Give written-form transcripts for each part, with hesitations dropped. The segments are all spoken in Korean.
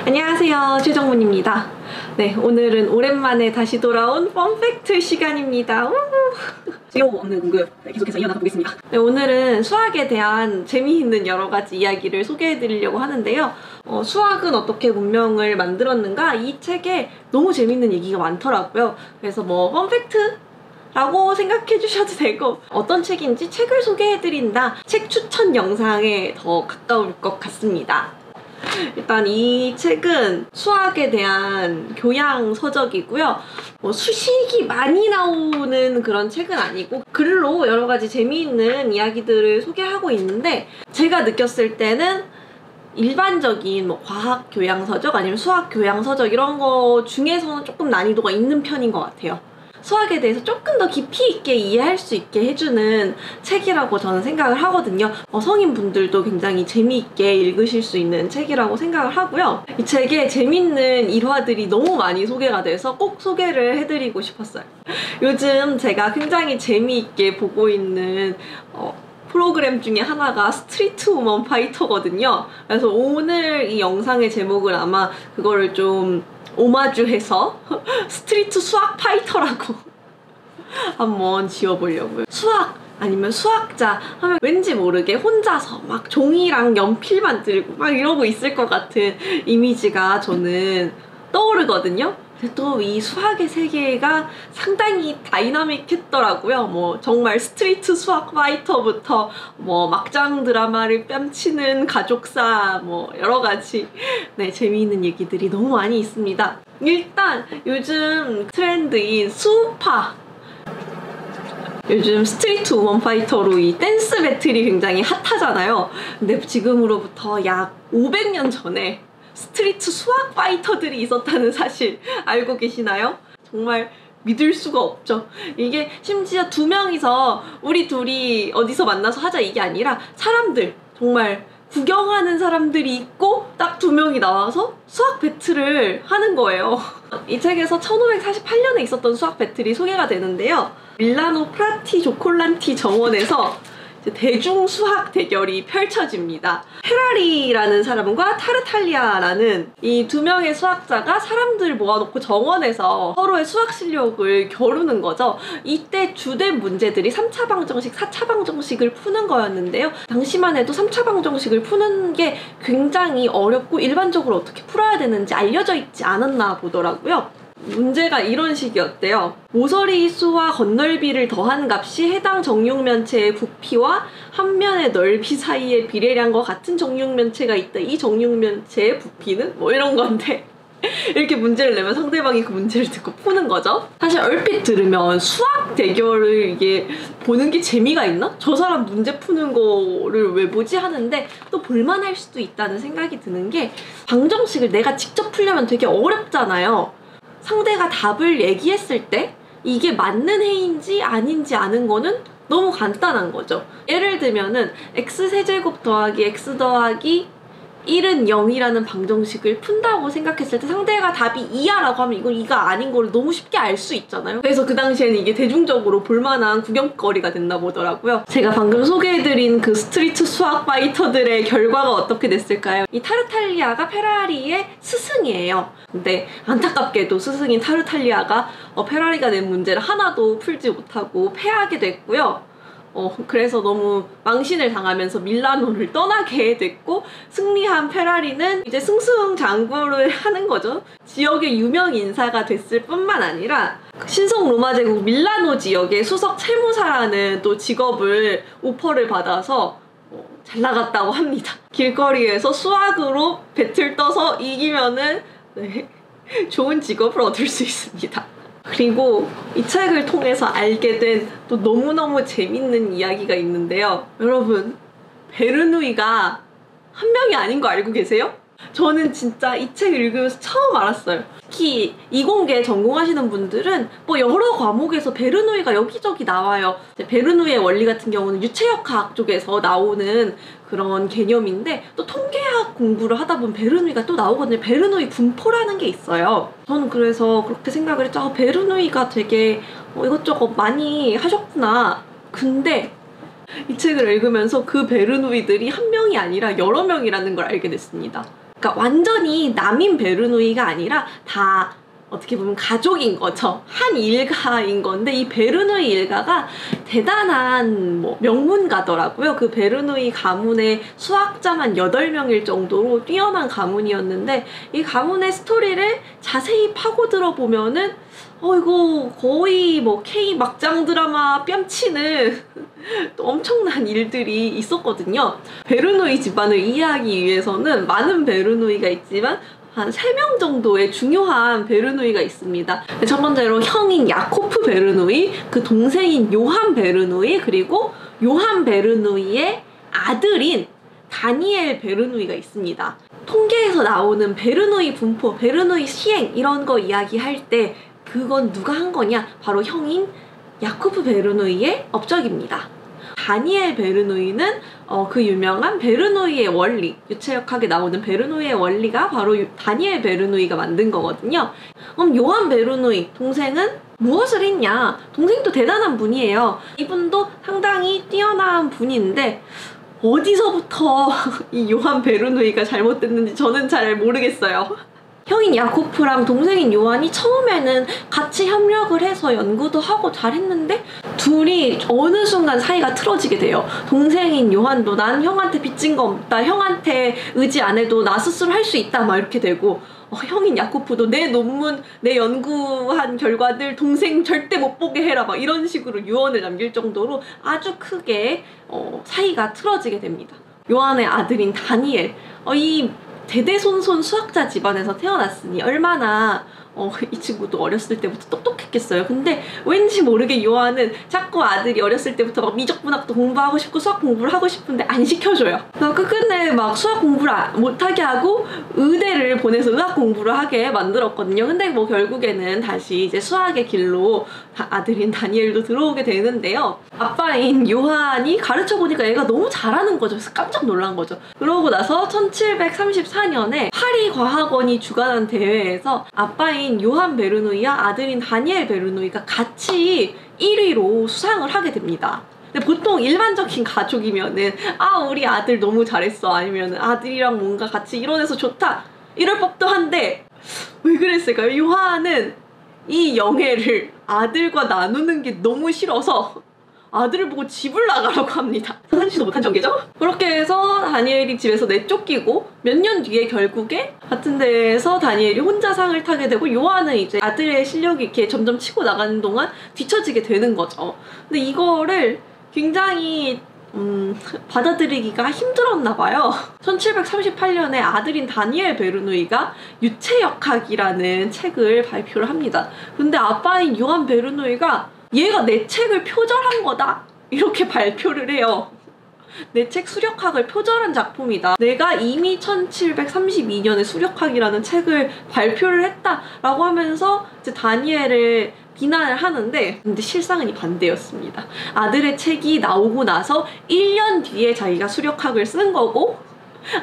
안녕하세요, 최정문입니다. 네, 오늘은 오랜만에 다시 돌아온 펀팩트 시간입니다. 지겨워 없는 공급 계속해서 이어나가 보겠습니다. 네, 오늘은 수학에 대한 재미있는 여러 가지 이야기를 소개해드리려고 하는데요. 수학은 어떻게 문명을 만들었는가? 이 책에 너무 재미있는 얘기가 많더라고요. 그래서 펀팩트? 라고 생각해 주셔도 되고, 어떤 책인지 책을 소개해드린다, 책 추천 영상에 더 가까울 것 같습니다. 일단 이 책은 수학에 대한 교양 서적이고요. 수식이 많이 나오는 그런 책은 아니고 글로 여러 가지 재미있는 이야기들을 소개하고 있는데, 제가 느꼈을 때는 일반적인 과학 교양 서적 아니면 수학 교양 서적 이런 거 중에서는 조금 난이도가 있는 편인 것 같아요. 수학에 대해서 조금 더 깊이 있게 이해할 수 있게 해주는 책이라고 저는 생각을 하거든요. 성인분들도 굉장히 재미있게 읽으실 수 있는 책이라고 생각을 하고요. 이 책에 재밌는 일화들이 너무 많이 소개가 돼서 꼭 소개를 해드리고 싶었어요. 요즘 제가 굉장히 재미있게 보고 있는 프로그램 중에 하나가 스트리트 우먼 파이터거든요. 그래서 오늘 이 영상의 제목을 아마 그거를 좀 오마주해서 스트리트 수학 파이터라고 한번 지어보려고요. 수학 아니면 수학자 하면 왠지 모르게 혼자서 막 종이랑 연필만 들고 막 이러고 있을 것 같은 이미지가 저는 떠오르거든요. 또 이 수학의 세계가 상당히 다이나믹했더라고요. 정말 스트리트 수학 파이터부터 막장 드라마를 뺨치는 가족사 여러 가지 재미있는 얘기들이 너무 많이 있습니다. 일단 요즘 트렌드인 수우파, 요즘 스트리트 우먼 파이터로 이 댄스 배틀이 굉장히 핫하잖아요. 근데 지금으로부터 약 500년 전에 스트리트 수학 파이터들이 있었다는 사실 알고 계시나요? 정말 믿을 수가 없죠. 이게 심지어 두 명이서 우리 둘이 어디서 만나서 하자 이게 아니라 사람들, 정말 구경하는 사람들이 있고 딱 두 명이 나와서 수학 배틀을 하는 거예요. 이 책에서 1548년에 있었던 수학 배틀이 소개가 되는데요. 밀라노 프라티 조콜란티 정원에서 대중 수학 대결이 펼쳐집니다. 페라리라는 사람과 타르탈리아라는 이 두 명의 수학자가 사람들을 모아놓고 정원에서 서로의 수학 실력을 겨루는 거죠. 이때 주된 문제들이 3차 방정식, 4차 방정식을 푸는 거였는데요. 당시만 해도 3차 방정식을 푸는 게 굉장히 어렵고 일반적으로 어떻게 풀어야 되는지 알려져 있지 않았나 보더라고요. 문제가 이런 식이었대요. 모서리 수와 건널비를 더한 값이 해당 정육면체의 부피와 한 면의 넓이 사이의 비례량과 같은 정육면체가 있다. 이 정육면체의 부피는? 이런 건데 이렇게 문제를 내면 상대방이 그 문제를 듣고 푸는 거죠. 사실 얼핏 들으면 수학 대결을 이게 보는 게 재미가 있나? 저 사람 문제 푸는 거를 왜 보지? 하는데 또 볼만할 수도 있다는 생각이 드는 게, 방정식을 내가 직접 풀려면 되게 어렵잖아요. 상대가 답을 얘기했을 때 이게 맞는 해인지 아닌지 아는 거는 너무 간단한 거죠. 예를 들면은 x세제곱 더하기 x 더하기 1은 0이라는 방정식을 푼다고 생각했을 때 상대가 답이 2야 라고 하면 이건 2가 아닌 걸 너무 쉽게 알 수 있잖아요. 그래서 그 당시에는 이게 대중적으로 볼만한 구경거리가 됐나 보더라고요. 제가 방금 소개해드린 그 스트리트 수학 파이터들의 결과가 어떻게 됐을까요? 이 타르탈리아가 페라리의 스승이에요. 근데 안타깝게도 스승인 타르탈리아가 페라리가 낸 문제를 하나도 풀지 못하고 패하게 됐고요. 그래서 너무 망신을 당하면서 밀라노를 떠나게 됐고, 승리한 페라리는 이제 승승장구를 하는 거죠. 지역의 유명 인사가 됐을 뿐만 아니라 신성 로마 제국 밀라노 지역의 수석 채무사라는 또 직업을 오퍼를 받아서 잘 나갔다고 합니다. 길거리에서 수학으로 배틀 떠서 이기면은 좋은 직업을 얻을 수 있습니다. 그리고 이 책을 통해서 알게 된 또 너무너무 재밌는 이야기가 있는데요. 여러분, 베르누이가 한 명이 아닌 거 알고 계세요? 저는 진짜 이 책을 읽으면서 처음 알았어요. 특히 이공계 전공하시는 분들은 여러 과목에서 베르누이가 여기저기 나와요. 베르누이의 원리 같은 경우는 유체역학 쪽에서 나오는 그런 개념인데, 또 통계학 공부를 하다 보면 베르누이가 또 나오거든요. 베르누이 분포라는 게 있어요. 저는 그래서 그렇게 생각을 했죠. 베르누이가 되게 이것저것 많이 하셨구나. 근데 이 책을 읽으면서 그 베르누이들이 한 명이 아니라 여러 명이라는 걸 알게 됐습니다. 그러니까 완전히 남인 베르누이가 아니라 다 어떻게 보면 가족인 거죠. 한 일가인 건데 이 베르누이 일가가 대단한 뭐 명문가더라고요. 그 베르누이 가문의 수학자만 8명일 정도로 뛰어난 가문이었는데 이 가문의 스토리를 자세히 파고들어 보면은 이거 거의 뭐 K 막장 드라마 뺨치는 엄청난 일들이 있었거든요. 베르누이 집안을 이해하기 위해서는 많은 베르누이가 있지만 한 3명 정도의 중요한 베르누이가 있습니다. 첫 번째로 형인 야코프 베르누이, 그 동생인 요한 베르누이, 그리고 요한 베르누이의 아들인 다니엘 베르누이가 있습니다. 통계에서 나오는 베르누이 분포, 베르누이 시행 이런 거 이야기할 때 그건 누가 한 거냐? 바로 형인 야코프 베르누이의 업적입니다. 다니엘 베르누이는 그 유명한 베르누이의 원리, 유체역학에 나오는 베르누이의 원리가 바로 다니엘 베르누이가 만든 거거든요. 그럼 요한 베르누이 동생은 무엇을 했냐? 동생도 대단한 분이에요. 이분도 상당히 뛰어난 분인데 어디서부터 이 요한 베르누이가 잘못됐는지 저는 잘 모르겠어요. 형인 야코프랑 동생인 요한이 처음에는 같이 협력을 해서 연구도 하고 잘했는데 둘이 어느 순간 사이가 틀어지게 돼요. 동생인 요한도 난 형한테 빚진 거 없다, 형한테 의지 안 해도 나 스스로 할 수 있다 막 이렇게 되고 형인 야코프도 내 논문, 내 연구한 결과들 동생 절대 못 보게 해라 막 이런 식으로 유언을 남길 정도로 아주 크게 사이가 틀어지게 됩니다. 요한의 아들인 다니엘, 이 대대손손 수학자 집안에서 태어났으니 얼마나 이 친구도 어렸을 때부터 똑똑했겠어요. 근데 왠지 모르게 요한은 자꾸 아들이 어렸을 때부터 막 미적분학도 공부하고 싶고 수학 공부를 하고 싶은데 안 시켜줘요. 끝끝내 막 수학 공부를 못하게 하고 의대를 보내서 의학 공부를 하게 만들었거든요. 근데 뭐 결국에는 다시 이제 수학의 길로 아들인 다니엘도 들어오게 되는데요. 아빠인 요한이 가르쳐보니까 얘가 너무 잘하는 거죠. 그래서 깜짝 놀란 거죠. 그러고 나서 1734년에 파리 과학원이 주관한 대회에서 아빠인 요한 베르누이와 아들인 다니엘 베르누이가 같이 1위로 수상을 하게 됩니다. 근데 보통 일반적인 가족이면은 우리 아들 너무 잘했어, 아니면은 아들이랑 뭔가 같이 이뤄내서 좋다 이럴 법도 한데 왜 그랬을까요? 요한은 이 영예를 아들과 나누는 게 너무 싫어서 아들을 보고 집을 나가라고 합니다. 상상치도 못한 전개죠? 그렇게 해서 다니엘이 집에서 내쫓기고 몇 년 뒤에 결국에 같은 데에서 다니엘이 혼자 상을 타게 되고 요한은 이제 아들의 실력이 이렇게 점점 치고 나가는 동안 뒤처지게 되는 거죠. 근데 이거를 굉장히 받아들이기가 힘들었나 봐요. 1738년에 아들인 다니엘 베르누이가 유체역학이라는 책을 발표를 합니다. 근데 아빠인 요한 베르누이가 얘가 내 책을 표절한 거다 이렇게 발표를 해요. 내 책 수력학을 표절한 작품이다. 내가 이미 1732년에 수력학이라는 책을 발표를 했다라고 하면서 이제 다니엘을 비난을 하는데 근데 실상은 이 반대였습니다. 아들의 책이 나오고 나서 1년 뒤에 자기가 수력학을 쓴 거고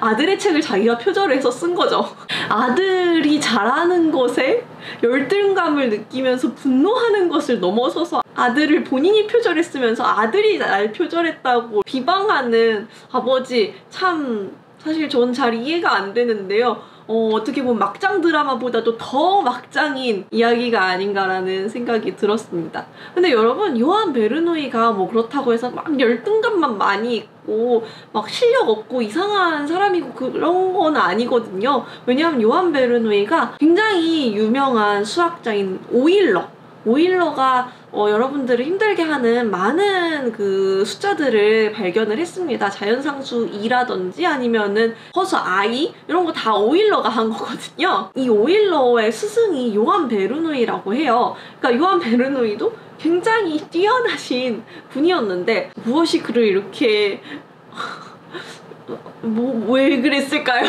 아들의 책을 자기가 표절해서 쓴 거죠. 아들이 잘하는 것에 열등감을 느끼면서 분노하는 것을 넘어서서 아들을 본인이 표절했으면서 아들이 날 표절했다고 비방하는 아버지, 참 사실 저는 잘 이해가 안 되는데요. 어떻게 보면 막장 드라마보다도 더 막장인 이야기가 아닌가라는 생각이 들었습니다. 근데 여러분, 요한 베르누이가 뭐 그렇다고 해서 막 열등감만 많이 있고 막 실력 없고 이상한 사람이고 그런 건 아니거든요. 왜냐하면 요한 베르누이가 굉장히 유명한 수학자인 오일러가 여러분들을 힘들게 하는 많은 그 숫자들을 발견을 했습니다. 자연상수 2라든지 아니면은 허수 I 이런 거 다 오일러가 한 거거든요. 이 오일러의 스승이 요한 베르누이라고 해요. 그러니까 요한 베르누이도 굉장히 뛰어나신 분이었는데 무엇이 그를 이렇게 왜 그랬을까요?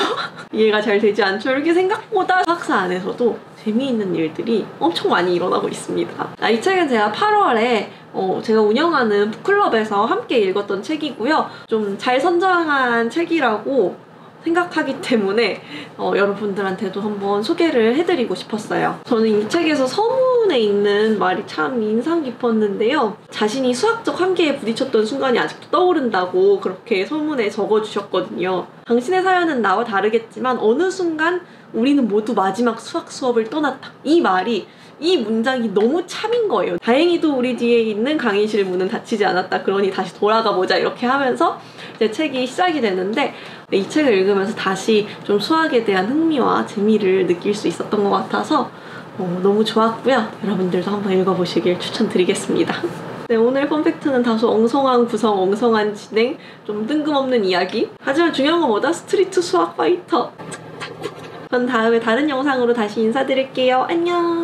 이해가 잘 되지 않죠? 이렇게 생각보다 수학사 안에서도 재미있는 일들이 엄청 많이 일어나고 있습니다. 이 책은 제가 8월에 제가 운영하는 북클럽에서 함께 읽었던 책이고요. 좀 잘 선정한 책이라고 생각하기 때문에 여러분들한테도 한번 소개를 해드리고 싶었어요. 저는 이 책에서 서문에 서문에 있는 말이 참 인상 깊었는데요. 자신이 수학적 한계에 부딪혔던 순간이 아직도 떠오른다고 그렇게 서문에 적어주셨거든요. 당신의 사연은 나와 다르겠지만 어느 순간 우리는 모두 마지막 수학 수업을 떠났다. 이 말이, 이 문장이 너무 참인 거예요. 다행히도 우리 뒤에 있는 강의실 문은 닫히지 않았다. 그러니 다시 돌아가 보자. 이렇게 하면서 이제 책이 시작이 되는데, 이 책을 읽으면서 다시 좀 수학에 대한 흥미와 재미를 느낄 수 있었던 것 같아서 너무 좋았고요. 여러분들도 한번 읽어보시길 추천드리겠습니다. 네, 오늘 펀팩트는 다소 엉성한 구성, 엉성한 진행, 좀 뜬금없는 이야기. 하지만 중요한 건 뭐다? 스트리트 수학 파이터. 전 다음에 다른 영상으로 다시 인사드릴게요. 안녕.